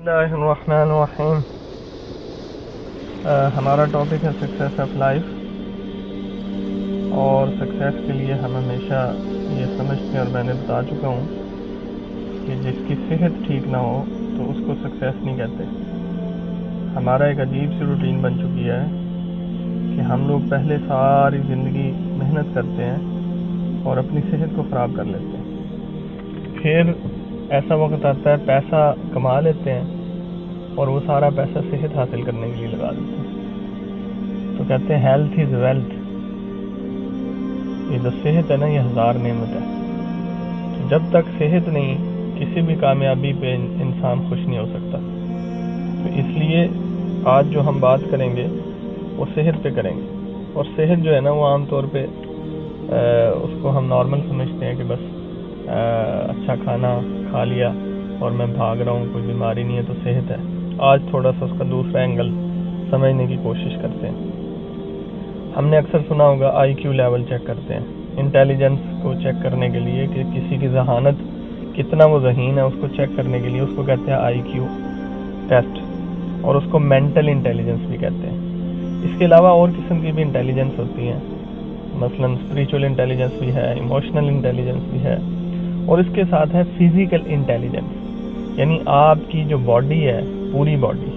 اللہ الرحمن الرحیم۔ ہمارا ٹاپک ہے سکسیس آف لائف، اور سکسیس کے لیے ہم ہمیشہ یہ سمجھتے ہیں، اور میں نے بتا چکا ہوں کہ جس کی صحت ٹھیک نہ ہو تو اس کو سکسیس نہیں کہتے۔ ہمارا ایک عجیب سی روٹین بن چکی ہے کہ ہم لوگ پہلے ساری زندگی محنت کرتے ہیں اور اپنی صحت کو خراب کر لیتے ہیں، پھر ایسا وقت آتا ہے پیسہ کما لیتے ہیں اور وہ سارا پیسہ صحت حاصل کرنے کے لیے لگا دیتے ہیں۔ تو کہتے ہیں ہیلتھ از ویلتھ، یہ جو صحت ہے نا یہ 1000 نعمت ہے۔ تو جب تک صحت نہیں، کسی بھی کامیابی پہ انسان خوش نہیں ہو سکتا۔ تو اس لیے آج جو ہم بات کریں گے وہ صحت پہ کریں گے، اور صحت جو ہے نا وہ عام طور پہ اس کو ہم نارمل سمجھتے ہیں کہ بس اچھا کھانا کھا لیا اور میں بھاگ رہا ہوں، کوئی بیماری نہیں ہے تو صحت ہے۔ آج تھوڑا سا اس کا دوسرا اینگل سمجھنے کی کوشش کرتے ہیں۔ ہم نے اکثر سنا ہوگا آئی کیو لیول چیک کرتے ہیں، انٹیلیجنس کو چیک کرنے کے لیے کہ کسی کی ذہانت کتنا وہ ذہین ہے، اس کو چیک کرنے کے لیے اس کو کہتے ہیں آئی کیو ٹیسٹ، اور اس کو مینٹل انٹیلیجنس بھی کہتے ہیں۔ اس کے علاوہ اور قسم کی بھی انٹیلیجنس ہوتی ہیں، مثلا اسپریچول انٹیلیجنس بھی ہے، ایموشنل انٹیلیجنس بھی ہے، اور اس کے ساتھ ہے فزیکل انٹیلیجنس، یعنی آپ کی جو باڈی ہے، پوری باڈی،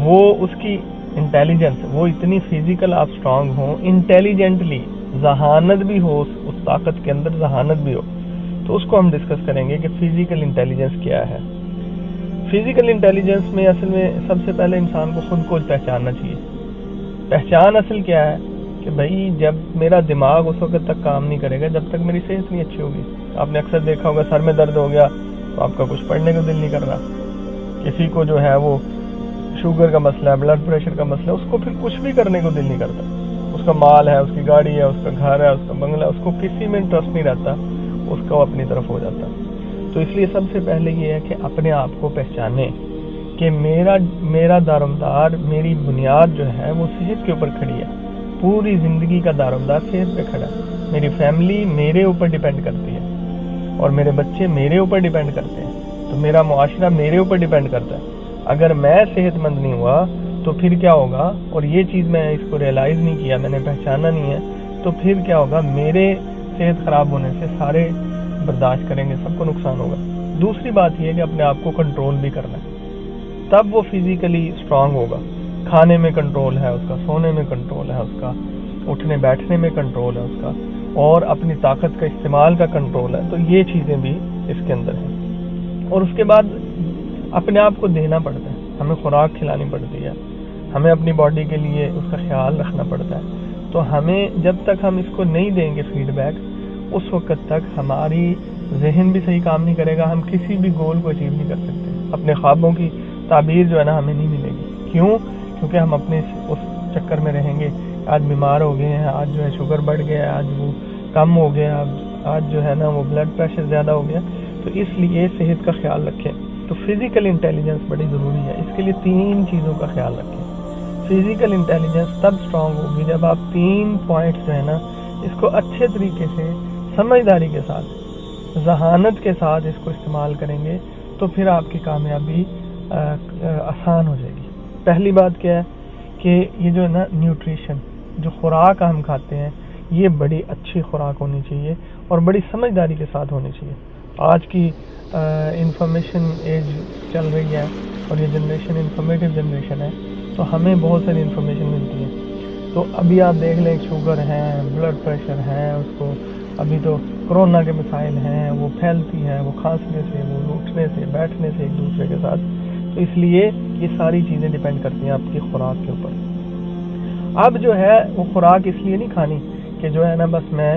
وہ اس کی انٹیلیجنس، وہ اتنی فزیکل آپ اسٹرانگ ہوں، انٹیلیجنٹلی ذہانت بھی ہو، اس طاقت کے اندر ذہانت بھی ہو۔ تو اس کو ہم ڈسکس کریں گے کہ فزیکل انٹیلیجنس کیا ہے۔ فزیکل انٹیلیجنس میں اصل میں سب سے پہلے انسان کو خود کو پہچاننا چاہیے۔ پہچان اصل کیا ہے کہ بھائی جب میرا دماغ اس وقت تک کام نہیں کرے گا جب تک میری صحت نہیں اچھی ہوگی۔ آپ نے اکثر دیکھا ہوگا سر میں درد ہو گیا تو آپ کا کچھ پڑھنے کو دل نہیں کر رہا، کسی کو جو ہے وہ شوگر کا مسئلہ ہے، بلڈ پریشر کا مسئلہ ہے، اس کو پھر کچھ بھی کرنے کو دل نہیں کرتا۔ اس کا مال ہے، اس کی گاڑی ہے، اس کا گھر ہے، اس کا بنگلہ، اس کو کسی میں انٹرسٹ نہیں رہتا، اس کو اپنی طرف ہو جاتا۔ تو اس لیے سب سے پہلے یہ ہے کہ اپنے آپ کو پہچانیں کہ میرا دارومدار، میری بنیاد جو ہے وہ صحت کے اوپر کھڑی ہے۔ پوری زندگی کا دارومدار صحت پہ کھڑا ہے۔ میری فیملی میرے اوپر ڈیپینڈ کرتی ہے، اور میرے بچے میرے اوپر ڈیپینڈ کرتے ہیں، تو میرا معاشرہ میرے اوپر ڈیپینڈ کرتا ہے۔ اگر میں صحت مند نہیں ہوا تو پھر کیا ہوگا، اور یہ چیز میں اس کو ریئلائز نہیں کیا، میں نے پہچانا نہیں ہے، تو پھر کیا ہوگا، میرے صحت خراب ہونے سے سارے برداشت کریں گے، سب کو نقصان ہوگا۔ دوسری بات یہ ہے کہ اپنے آپ کو کنٹرول بھی کرنا ہے، تب وہ فزیکلی اسٹرانگ ہوگا۔ کھانے میں کنٹرول ہے اس کا، سونے میں کنٹرول ہے اس کا، اٹھنے بیٹھنے میں کنٹرول ہے اس کا، اور اپنی طاقت کا استعمال کا کنٹرول ہے۔ تو یہ چیزیں بھی اس کے اندر ہیں۔ اور اس کے بعد اپنے آپ کو دینا پڑتا ہے، ہمیں خوراک کھلانی پڑتی ہے، ہمیں اپنی باڈی کے لیے اس کا خیال رکھنا پڑتا ہے۔ تو ہمیں جب تک ہم اس کو نہیں دیں گے فیڈ بیک، اس وقت تک ہماری ذہن بھی صحیح کام نہیں کرے گا، ہم کسی بھی گول کو اچیو نہیں کر سکتے۔ اپنے خوابوں کی تعبیر جو ہے نا ہمیں نہیں ملے گی۔ کیوں؟ کیونکہ ہم اپنے اس چکر میں رہیں گے، آج بیمار ہو گئے ہیں، آج جو ہے شوگر بڑھ گیا ہے، آج وہ کم ہو گیا، آج جو ہے نا وہ بلڈ پریشر زیادہ ہو گیا۔ تو اس لیے صحت کا خیال رکھیں۔ تو فزیکل انٹیلیجنس بڑی ضروری ہے، اس کے لیے 3 چیزوں کا خیال رکھیں۔ فزیکل انٹیلیجنس تب اسٹرانگ ہوگی جب آپ 3 پوائنٹس جو ہے نا اس کو اچھے طریقے سے، سمجھداری کے ساتھ، ذہانت کے ساتھ اس کو استعمال کریں گے، تو پھر آپ کی کامیابی آسان ہو جائے گی۔ پہلی بات کیا ہے کہ یہ جو ہے نا نیوٹریشن، جو خوراک ہم کھاتے ہیں، یہ بڑی اچھی خوراک ہونی چاہیے اور بڑی سمجھداری کے ساتھ ہونی چاہیے۔ آج کی انفارمیشن ایج چل رہی ہے، اور یہ جنریشن انفارمیٹیو جنریشن ہے، تو ہمیں بہت ساری انفارمیشن ملتی ہے۔ تو ابھی آپ دیکھ لیں شوگر ہے، بلڈ پریشر ہے، اس کو ابھی تو کرونا کے مسائل ہیں، وہ پھیلتی ہے، وہ کھانسنے سے، وہ اٹھنے سے، بیٹھنے سے ایک دوسرے کے ساتھ۔ تو اس لیے یہ ساری چیزیں ڈیپینڈ کرتی ہیں آپ کی خوراک کے اوپر۔ اب جو ہے وہ خوراک اس لیے نہیں کھانی کہ جو ہے نا بس میں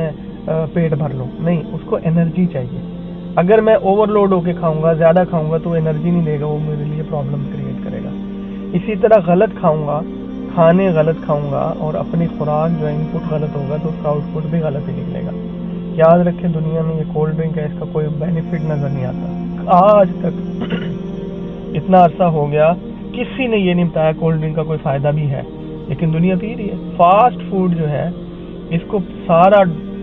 پیٹ بھر لوں، نہیں، اس کو انرجی چاہیے۔ اگر میں اوور لوڈ ہو کے کھاؤں گا، زیادہ کھاؤں گا، تو وہ انرجی نہیں دے گا، وہ میرے لیے پرابلم کریٹ کرے گا۔ اسی طرح غلط کھاؤں گا، کھانے غلط کھاؤں گا، اور اپنی خوراک جو ان پٹ غلط ہوگا تو اس کا آؤٹ پٹ بھی غلط ہی نکلے گا۔ یاد رکھیں دنیا میں یہ کولڈ ڈرنک ہے، اس کا کوئی بینیفٹ نظر نہیں آتا۔ آج تک اتنا عرصہ ہو گیا کسی نے یہ نہیں بتایا کولڈ ڈرنک کا کوئی فائدہ بھی ہے، لیکن دنیا پی رہی ہے۔ فاسٹ فوڈ جو ہے اس کو سارا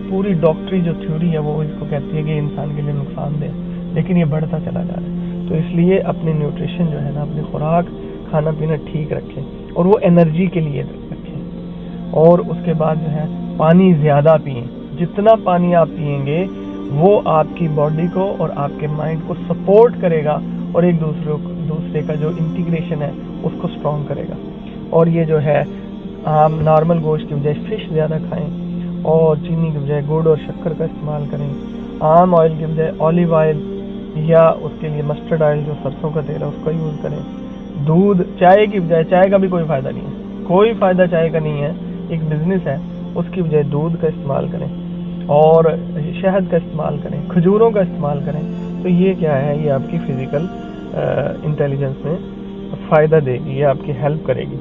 پوری ڈاکٹری جو تھیوری ہے وہ اس کو کہتی ہے کہ انسان کے لیے نقصان دہ، لیکن یہ بڑھتا چلا جا رہا ہے۔ تو تو اس لیے اپنی نیوٹریشن جو ہے نا، اپنی خوراک کھانا پینا ٹھیک رکھیں، اور وہ انرجی کے لیے رکھیں۔ اور اس کے بعد جو ہے پانی زیادہ پئیں، جتنا پانی آپ پئیں گے وہ آپ کی باڈی کو اور آپ کے مائنڈ کو سپورٹ کرے گا، اور ایک دوسرے کا جو انٹیگریشن ہے اس کو اسٹرانگ کرے گا۔ اور یہ جو ہے عام نارمل گوشت کی بجائے فش زیادہ کھائیں، اور چینی کی بجائے گڑ اور شکر کا استعمال کریں، عام آئل کی بجائے اولیو آئل یا اس کے لیے مسٹرڈ آئل جو سرسوں کا تیل ہے اس کا یوز کریں۔ دودھ، چائے کی بجائے، چائے کا بھی کوئی فائدہ نہیں ہے، کوئی فائدہ چائے کا نہیں ہے، ایک بزنس ہے، اس کی بجائے دودھ کا استعمال کریں، اور شہد کا استعمال کریں، کھجوروں کا استعمال کریں۔ تو یہ کیا ہے، یہ آپ کی فزیکل انٹیلیجنس میں فائدہ دے گی، یہ آپ کی ہیلپ کرے گی،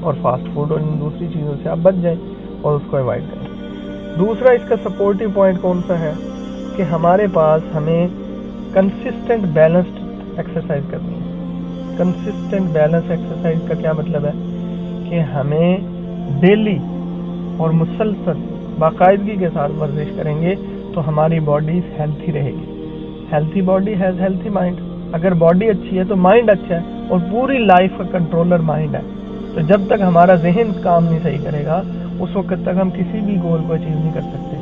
اور فاسٹ فوڈ اور ان دوسری چیزوں سے آپ بچ جائیں اور اس کو اوائڈ کریں۔ دوسرا اس کا سپورٹیو پوائنٹ کون سا ہے کہ ہمارے پاس ہمیں کنسسٹنٹ بیلنسڈ ایکسرسائز کرنی ہے۔ کنسسٹنٹ بیلنس ایکسرسائز کا کیا مطلب ہے کہ ہمیں ڈیلی اور مسلسل باقاعدگی کے ساتھ ورزش کریں گے تو ہماری باڈی ہیلتھی رہے گی۔ Healthy body has healthy mind. اگر باڈی اچھی ہے تو مائنڈ اچھا ہے، اور پوری لائف کا کنٹرولر مائنڈ ہے۔ تو جب تک ہمارا ذہن کام نہیں صحیح کرے گا اس وقت تک ہم کسی بھی گول کو اچیو نہیں کر سکتے،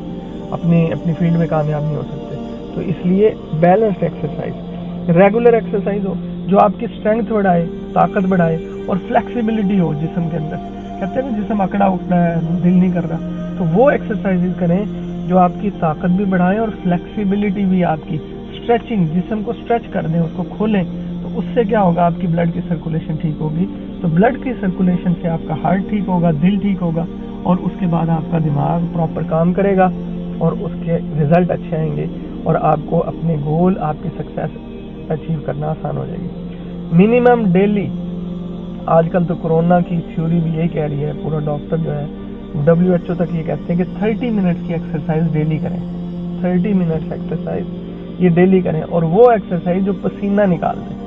اپنی فیلڈ میں کامیاب نہیں ہو سکتے۔ تو اس لیے بیلنسڈ ایکسرسائز، ریگولر ایکسرسائز ہو جو آپ کی اسٹرینتھ بڑھائے، طاقت بڑھائے، اور فلیکسیبلٹی ہو جسم کے اندر۔ کہتے ہیں نا جسم اکڑا اٹھنا ہے، دل نہیں کر رہا، تو وہ ایکسرسائز کریں جو آپ کی طاقت بھی بڑھائیں اور فلیکسیبلٹی بھی آپ کی، اسٹریچنگ، جسم کو اسٹریچ کر دیں، اس کو کھولیں، تو اس سے کیا ہوگا، آپ کی بلڈ کی سرکولیشن ٹھیک ہوگی۔ تو بلڈ کی سرکولیشن سے آپ کا ہارٹ ٹھیک ہوگا، دل ٹھیک ہوگا، اور اس کے بعد آپ کا دماغ پراپر کام کرے گا، اور اس کے رزلٹ اچھے آئیں گے، اور آپ کو اپنے گول، آپ کی سکسیس اچیو کرنا آسان ہو جائے گی۔ منیمم ڈیلی، آج کل تو کورونا کی تھیوری بھی یہی کہہ رہی ہے، پورا ڈاکٹر جو ہے WHO تک یہ کہتے ہیں کہ 30 منٹ کی ایکسرسائز ڈیلی کریں، 30 منٹ ایکسرسائز یہ ڈیلی کریں، اور وہ ایکسرسائز جو پسینہ نکال دیں،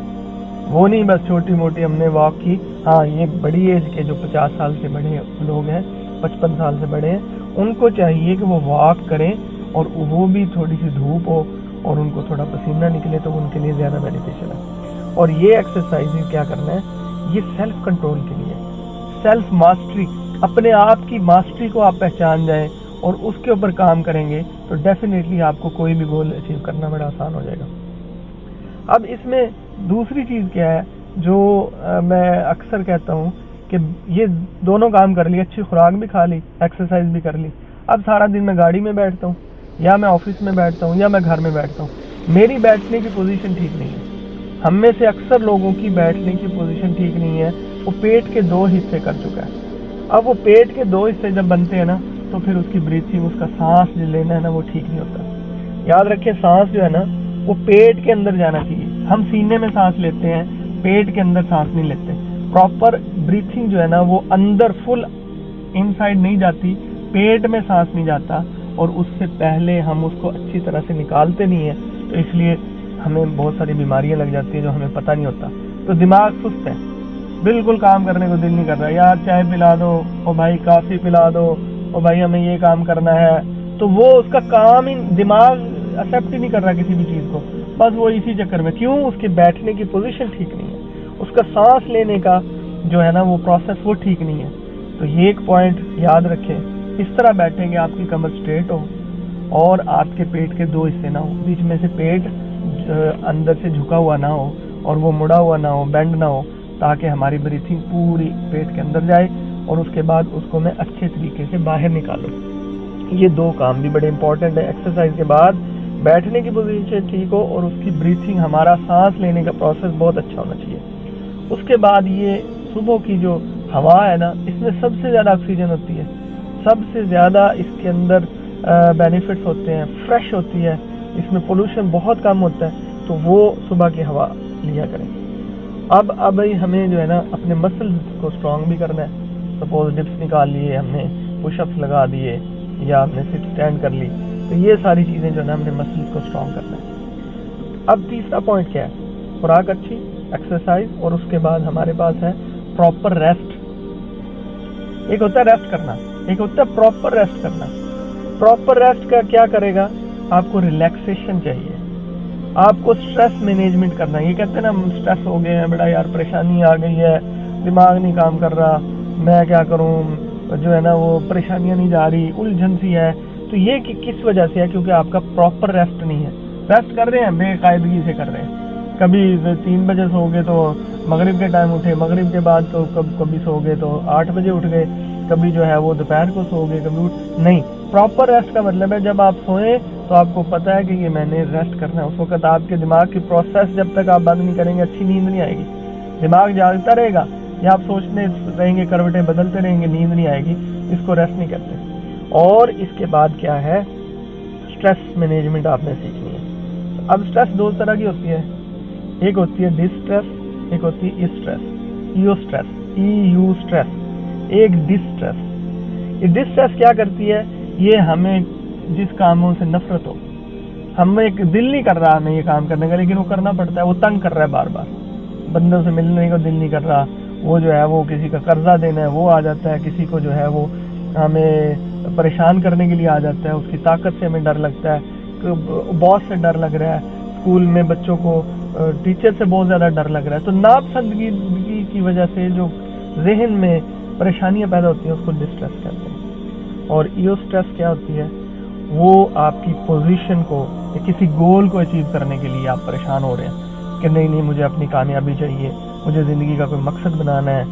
وہ نہیں بس چھوٹی موٹی ہم نے واک کی۔ ہاں، یہ بڑی ایج کے جو 50 سال سے بڑے لوگ ہیں، 55 سال سے بڑے ہیں، ان کو چاہیے کہ وہ واک کریں، اور وہ بھی تھوڑی سی دھوپ ہو اور ان کو تھوڑا پسینہ نکلے تو ان کے لیے زیادہ بینیفیشل ہے۔ اور یہ ایکسرسائز کیا کرنا ہے، یہ سیلف کنٹرول کے لیے، سیلف ماسٹری، اپنے آپ کی ماسٹری کو آپ پہچان جائیں اور اس کے اوپر کام کریں گے تو ڈیفینیٹلی آپ کو کوئی بھی گول اچیو کرنا بڑا آسان ہو جائے گا۔ اب اس میں دوسری چیز کیا ہے جو میں اکثر کہتا ہوں کہ یہ دونوں کام کر لی، اچھی خوراک بھی کھا لی، ایکسرسائز بھی کر لی، اب سارا دن میں گاڑی میں بیٹھتا ہوں، یا میں آفس میں بیٹھتا ہوں، یا میں گھر میں بیٹھتا ہوں، میری بیٹھنے کی پوزیشن ٹھیک نہیں ہے۔ ہم میں سے اکثر لوگوں کی بیٹھنے کی پوزیشن ٹھیک نہیں ہے، وہ پیٹ کے 2 حصے کر چکا ہے۔ اب وہ پیٹ کے 2 حصے جب بنتے ہیں نا تو پھر اس کی بریتھنگ، اس کا سانس جو لینا ہے نا وہ ٹھیک نہیں ہوتا۔ یاد رکھیں سانس جو ہے نا وہ پیٹ کے اندر جانا چاہیے۔ ہم سینے میں سانس لیتے ہیں، پیٹ کے اندر سانس نہیں لیتے۔ پراپر بریتھنگ جو ہے نا وہ اندر فل ان سائڈ نہیں جاتی، پیٹ میں سانس نہیں جاتا، اور اس سے پہلے ہم اس کو اچھی طرح سے نکالتے نہیں ہیں، تو اس لیے ہمیں بہت ساری بیماریاں لگ جاتی ہیں جو ہمیں پتہ نہیں ہوتا۔ تو دماغ سست ہے، بالکل کام کرنے کو دل نہیں کر رہا، یار چائے پلا دو، او بھائی کافی پلا دو، او بھائی ہمیں یہ کام کرنا ہے، تو وہ اس کا کام ہی، دماغ ایکسیپٹ ہی نہیں کر رہا کسی بھی چیز کو، بس وہ اسی چکر میں، کیوں، اس کے بیٹھنے کی پوزیشن ٹھیک نہیں ہے، اس کا سانس لینے کا جو ہے نا وہ پروسیس وہ ٹھیک نہیں ہے۔ تو یہ ایک پوائنٹ یاد رکھیں، اس طرح بیٹھیں گے آپ کی کمر سٹریٹ ہو اور آپ کے پیٹ کے 2 حصے نہ ہو، بیچ میں سے پیٹ اندر سے جھکا ہوا نہ ہو اور وہ مڑا ہوا نہ ہو، بینڈ نہ ہو، تاکہ ہماری بریتھنگ پوری پیٹ کے اندر جائے اور اس کے بعد اس کو میں اچھے طریقے سے باہر نکالوں۔ یہ 2 کام بھی بڑے امپورٹنٹ ہیں۔ ایکسرسائز کے بعد بیٹھنے کی پوزیشن ٹھیک ہو اور اس کی بریتھنگ، ہمارا سانس لینے کا پروسیس بہت اچھا ہونا چاہیے۔ اس کے بعد یہ صبح کی جو ہوا ہے نا، اس میں سب سے زیادہ آکسیجن ہوتی ہے، سب سے زیادہ اس کے اندر بینیفٹس ہوتے ہیں، فریش ہوتی ہے، اس میں پولوشن بہت کم ہوتا ہے، تو وہ صبح کی ہوا لیا کریں۔ اب ہمیں جو ہے نا اپنے مسلز کو اسٹرانگ بھی کرنا ہے۔ سپوز ڈپس نکال لیے ہم نے، پش اپس لگا دیے، یا ہم نے سٹ اسٹینڈ کر لی، تو یہ ساری چیزیں جو ہے نا ہم نے مسلز کو اسٹرانگ کرنا ہے۔ اب تیسرا پوائنٹ کیا ہے، خوراک اچھی، ایکسرسائز، اور اس کے بعد ہمارے پاس ہے پراپر ریسٹ۔ ایک ہوتا ہے ریسٹ کرنا، ایک ہوتا ہے پراپر ریسٹ کرنا۔ پراپر ریسٹ کا کیا کرے گا، آپ کو ریلیکسیشن چاہیے، آپ کو سٹریس مینجمنٹ کرنا ہے. یہ کہتے ہیں نا ہم سٹریس ہو گئے ہیں, بڑا یار پریشانی آ گئی ہے, دماغ نہیں کام کر رہا, میں کیا کروں, جو ہے نا وہ پریشانیاں نہیں جا رہی, الجھن سی ہے. تو یہ کس وجہ سے ہے؟ کیونکہ آپ کا پراپر ریسٹ نہیں ہے. ریسٹ کر رہے ہیں, بے قاعدگی سے کر رہے ہیں. کبھی 3 بجے سو گئے تو مغرب کے ٹائم اٹھے, مغرب کے بعد تو کبھی سو گئے تو 8 بجے اٹھ گئے, کبھی جو ہے وہ دوپہر کو سو گئے, کبھی نہیں. پراپر ریسٹ کا مطلب ہے جب آپ سوئیں تو آپ کو پتہ ہے کہ یہ میں نے ریسٹ کرنا ہے. اس وقت آپ کے دماغ کی پروسیس جب تک آپ بند نہیں کریں گے اچھی نیند نہیں آئے گی. دماغ جاگتا رہے گا یا آپ سوچنے رہیں گے, کروٹیں بدلتے رہیں گے, نیند نہیں آئے گی. اس کو ریسٹ نہیں کرتے. اور اس کے بعد کیا ہے, سٹریس مینجمنٹ آپ نے سیکھنی ہے. اب سٹریس 2 طرح کی ہوتی ہے, ایک ہوتی ہے ڈسٹریس, ایک ہوتی ہے اسٹریس. ایو سٹریس, ایک ڈسٹریس. یہ ڈسٹریس کیا کرتی ہے, یہ ہمیں جس کاموں سے نفرت ہو, ہمیں ایک دل نہیں کر رہا ہمیں یہ کام کرنے کا, لیکن وہ کرنا پڑتا ہے, وہ تنگ کر رہا ہے بار بار, بندوں سے ملنے کو دل نہیں کر رہا, وہ جو ہے وہ کسی کا قرضہ دینا ہے وہ آ جاتا ہے, کسی کو جو ہے وہ ہمیں پریشان کرنے کے لیے آ جاتا ہے, اس کی طاقت سے ہمیں ڈر لگتا ہے, باس سے ڈر لگ رہا ہے, اسکول میں بچوں کو ٹیچر سے بہت زیادہ ڈر لگ رہا ہے. تو ناپسندگی کی وجہ سے جو ذہن میں پریشانیاں پیدا ہوتی ہیں اس کو ڈسٹریس کہتے ہیں. اور ایو سٹریس کیا ہوتی ہے, وہ آپ کی پوزیشن کو یا کسی گول کو اچیو کرنے کے لیے آپ پریشان ہو رہے ہیں کہ نہیں مجھے اپنی کامیابی چاہیے, مجھے زندگی کا کوئی مقصد بنانا ہے,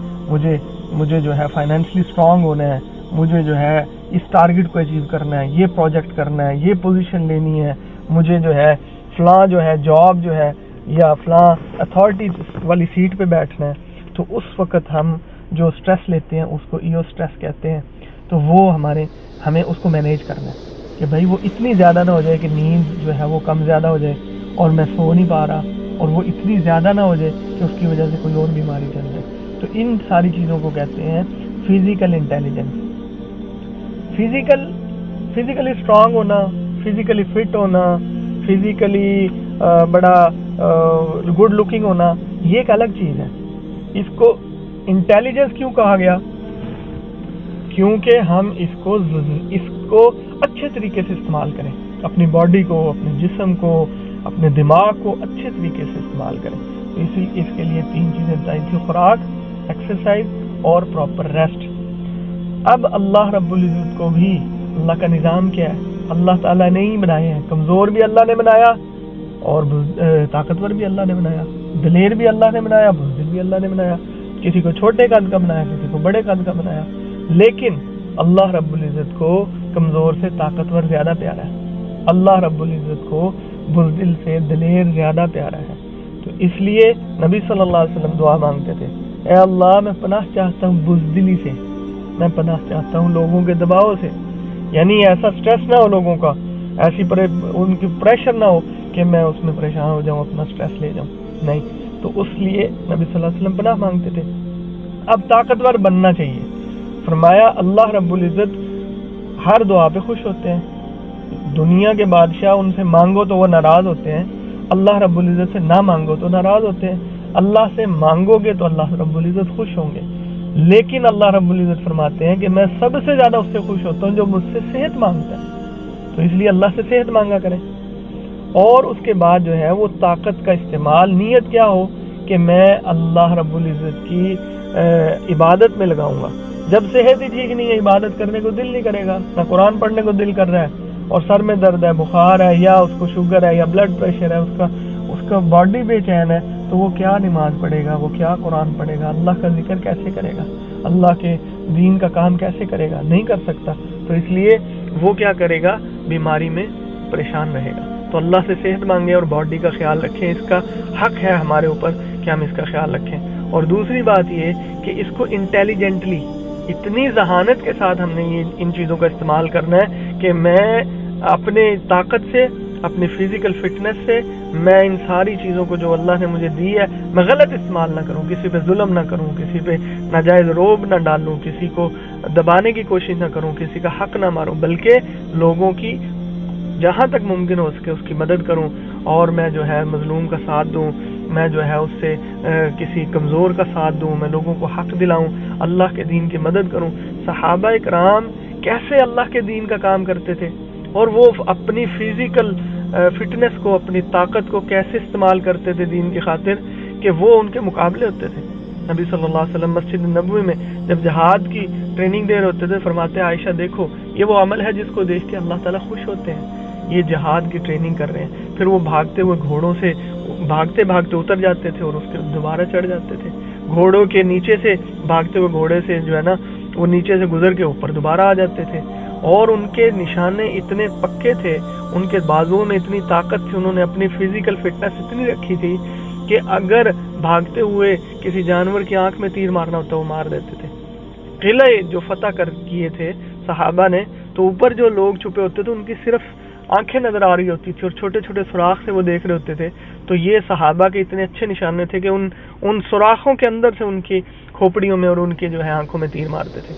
مجھے جو ہے فائنینشلی اسٹرانگ ہونا ہے, مجھے جو ہے اس ٹارگٹ کو اچیو کرنا ہے, یہ پروجیکٹ کرنا ہے, یہ پوزیشن لینی ہے, مجھے جو ہے فلاں جو ہے جاب جو ہے یا فلاں اتھارٹی والی سیٹ پہ بیٹھنا ہے. تو اس وقت ہم جو سٹریس لیتے ہیں اس کو ایو سٹریس کہتے ہیں. تو وہ ہمیں اس کو مینیج کرنا ہے کہ بھائی وہ اتنی زیادہ نہ ہو جائے کہ نیند جو ہے وہ کم زیادہ ہو جائے اور میں سو نہیں پا رہا, اور وہ اتنی زیادہ نہ ہو جائے کہ اس کی وجہ سے کوئی اور بیماری چل جائے. تو ان ساری چیزوں کو کہتے ہیں فزیکل انٹیلیجنس. فزیکلی اسٹرانگ ہونا, فزیکلی فٹ ہونا, فزیکلی بڑا گڈ لکنگ ہونا, یہ ایک الگ چیز ہے. اس کو انٹیلیجنس کیوں کہا گیا؟ کیونکہ ہم اس کو اچھے طریقے سے استعمال کریں, اپنی باڈی کو, اپنے جسم کو, اپنے دماغ کو اچھے طریقے سے استعمال کریں. اس کے لیے 3 چیزیں بتائی تھی, خوراک, ایکسرسائز اور پراپر ریسٹ. اب اللہ رب العزت کو بھی اللہ کا نظام کیا ہے, اللہ تعالیٰ نے ہی بنائے ہیں. کمزور بھی اللہ نے بنایا اور طاقتور بھی اللہ نے بنایا, دلیر بھی اللہ نے بنایا, بزدل بھی اللہ نے بنایا. کسی کو چھوٹے قد کا بنایا, کسی کو بڑے قد کا بنایا. لیکن اللہ رب العزت کو کمزور سے طاقتور زیادہ پیارا ہے, اللہ رب العزت کو بزدل سے دلیر زیادہ پیارا ہے. تو اس لیے نبی صلی اللہ علیہ وسلم دعا مانگتے تھے, اے اللہ میں پناہ چاہتا ہوں بزدلی سے, میں پناہ چاہتا ہوں لوگوں کے دباؤ سے. یعنی ایسا سٹریس نہ ہو لوگوں کا, ایسی ان کی پریشر نہ ہو کہ میں اس میں پریشان ہو جاؤں, اپنا سٹریس لے جاؤں, نہیں. تو اس لیے نبی صلی اللہ علیہ وسلم پناہ مانگتے تھے. اب طاقتور بننا چاہیے. فرمایا اللہ رب العزت ہر دعا پہ خوش ہوتے ہیں. دنیا کے بادشاہ ان سے مانگو تو وہ ناراض ہوتے ہیں, اللہ رب العزت سے نہ مانگو تو ناراض ہوتے ہیں. اللہ سے مانگو گے تو اللہ رب العزت خوش ہوں گے. لیکن اللہ رب العزت فرماتے ہیں کہ میں سب سے زیادہ اس سے خوش ہوتا ہوں جو مجھ سے صحت مانگتا ہے. تو اس لیے اللہ سے صحت مانگا کریں. اور اس کے بعد جو ہے وہ طاقت کا استعمال, نیت کیا ہو کہ میں اللہ رب العزت کی عبادت میں لگاؤں گا. جب صحت ہی ٹھیک نہیں ہے, عبادت کرنے کو دل نہیں کرے گا, نہ قرآن پڑھنے کو دل کر رہا ہے, اور سر میں درد ہے, بخار ہے, یا اس کو شوگر ہے یا بلڈ پریشر ہے, اس کا باڈی بے چین ہے, تو وہ کیا نماز پڑھے گا, وہ کیا قرآن پڑھے گا, اللہ کا ذکر کیسے کرے گا, اللہ کے دین کا کام کیسے کرے گا, نہیں کر سکتا. تو اس لیے وہ کیا کرے گا, بیماری میں پریشان رہے گا. تو اللہ سے صحت مانگیں اور باڈی کا خیال رکھیں. اس کا حق ہے ہمارے اوپر کہ ہم اس کا خیال رکھیں. اور دوسری بات یہ کہ اس کو انٹیلیجنٹلی, اتنی ذہانت کے ساتھ ہم نے ان چیزوں کا استعمال کرنا ہے کہ میں اپنے طاقت سے, اپنی فزیکل فٹنس سے, میں ان ساری چیزوں کو جو اللہ نے مجھے دی ہے میں غلط استعمال نہ کروں, کسی پہ ظلم نہ کروں, کسی پہ ناجائز روب نہ ڈالوں, کسی کو دبانے کی کوشش نہ کروں, کسی کا حق نہ ماروں, بلکہ لوگوں کی جہاں تک ممکن ہو سکے اس کی مدد کروں, اور میں جو ہے مظلوم کا ساتھ دوں, میں جو ہے اس سے کسی کمزور کا ساتھ دوں, میں لوگوں کو حق دلاؤں, اللہ کے دین کی مدد کروں. صحابہ کرام کیسے اللہ کے دین کا کام کرتے تھے, اور وہ اپنی فزیکل فٹنس کو، اپنی طاقت کو کیسے استعمال کرتے تھے دین کی خاطر کہ وہ ان کے مقابلے ہوتے تھے. نبی صلی اللہ علیہ وسلم مسجد نبوی میں جب جہاد کی ٹریننگ دے رہے ہوتے تھے فرماتے عائشہ دیکھو یہ وہ عمل ہے جس کو دیکھ کے اللہ تعالیٰ خوش ہوتے ہیں، یہ جہاد کی ٹریننگ کر رہے ہیں. پھر وہ بھاگتے ہوئے گھوڑوں سے بھاگتے بھاگتے اتر جاتے تھے اور اس کے دوبارہ چڑھ جاتے تھے. گھوڑوں کے نیچے سے بھاگتے ہوئے گھوڑے سے جو ہے نا وہ نیچے سے گزر کے اوپر دوبارہ آ جاتے تھے. اور ان کے نشانے اتنے پکے تھے، ان کے بازوؤں میں اتنی طاقت تھی، انہوں نے اپنی فزیکل فٹنس اتنی رکھی تھی کہ اگر بھاگتے ہوئے کسی جانور کی آنکھ میں تیر مارنا ہوتا وہ مار دیتے تھے. قلعے جو فتح کیے تھے صحابہ نے تو اوپر جو لوگ چھپے ہوتے تھے ان کی صرف آنکھیں نظر آ رہی ہوتی تھی اور چھوٹے چھوٹے سوراخ سے وہ دیکھ رہے ہوتے تھے. تو یہ صحابہ کے اتنے اچھے نشانے تھے کہ ان سوراخوں کے اندر سے ان کی کھوپڑیوں میں اور ان کی جو ہے آنکھوں میں تیر مارتے تھے.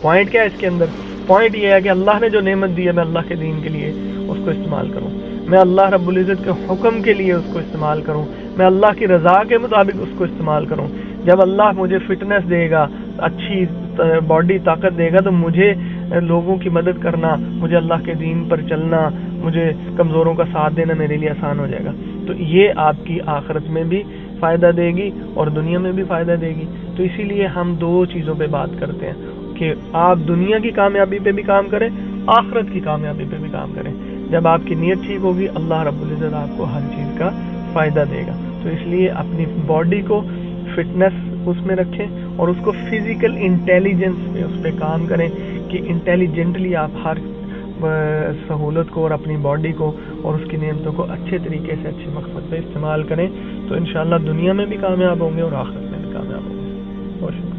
پوائنٹ کیا ہے اس کے اندر؟ پوائنٹ یہ ہے کہ اللہ نے جو نعمت دی ہے میں اللہ کے دین کے لیے اس کو استعمال کروں، میں اللہ رب العزت کے حکم کے لیے اس کو استعمال کروں، میں اللہ کی رضا کے مطابق اس کو استعمال کروں. جب اللہ مجھے فٹنس دے گا، اچھی باڈی طاقت دے گا تو مجھے لوگوں کی مدد کرنا، مجھے اللہ کے دین پر چلنا، مجھے کمزوروں کا ساتھ دینا میرے لیے آسان ہو جائے گا. تو یہ آپ کی آخرت میں بھی فائدہ دے گی اور دنیا میں بھی فائدہ دے گی. تو اسی لیے ہم دو چیزوں پہ بات کرتے ہیں کہ آپ دنیا کی کامیابی پہ بھی کام کریں، آخرت کی کامیابی پہ بھی کام کریں. جب آپ کی نیت ٹھیک ہوگی اللہ رب العزت آپ کو ہر چیز کا فائدہ دے گا. تو اس لیے اپنی باڈی کو فٹنس اس میں رکھیں اور اس کو فزیکل انٹیلیجنس پہ اس پہ کام کریں کہ انٹیلیجنٹلی آپ ہر سہولت کو اور اپنی باڈی کو اور اس کی نعمتوں کو اچھے طریقے سے اچھے مقصد پہ استعمال کریں. تو انشاءاللہ دنیا میں بھی کامیاب ہوں گے اور آخرت میں بھی کامیاب ہوں گے. بہت شکریہ.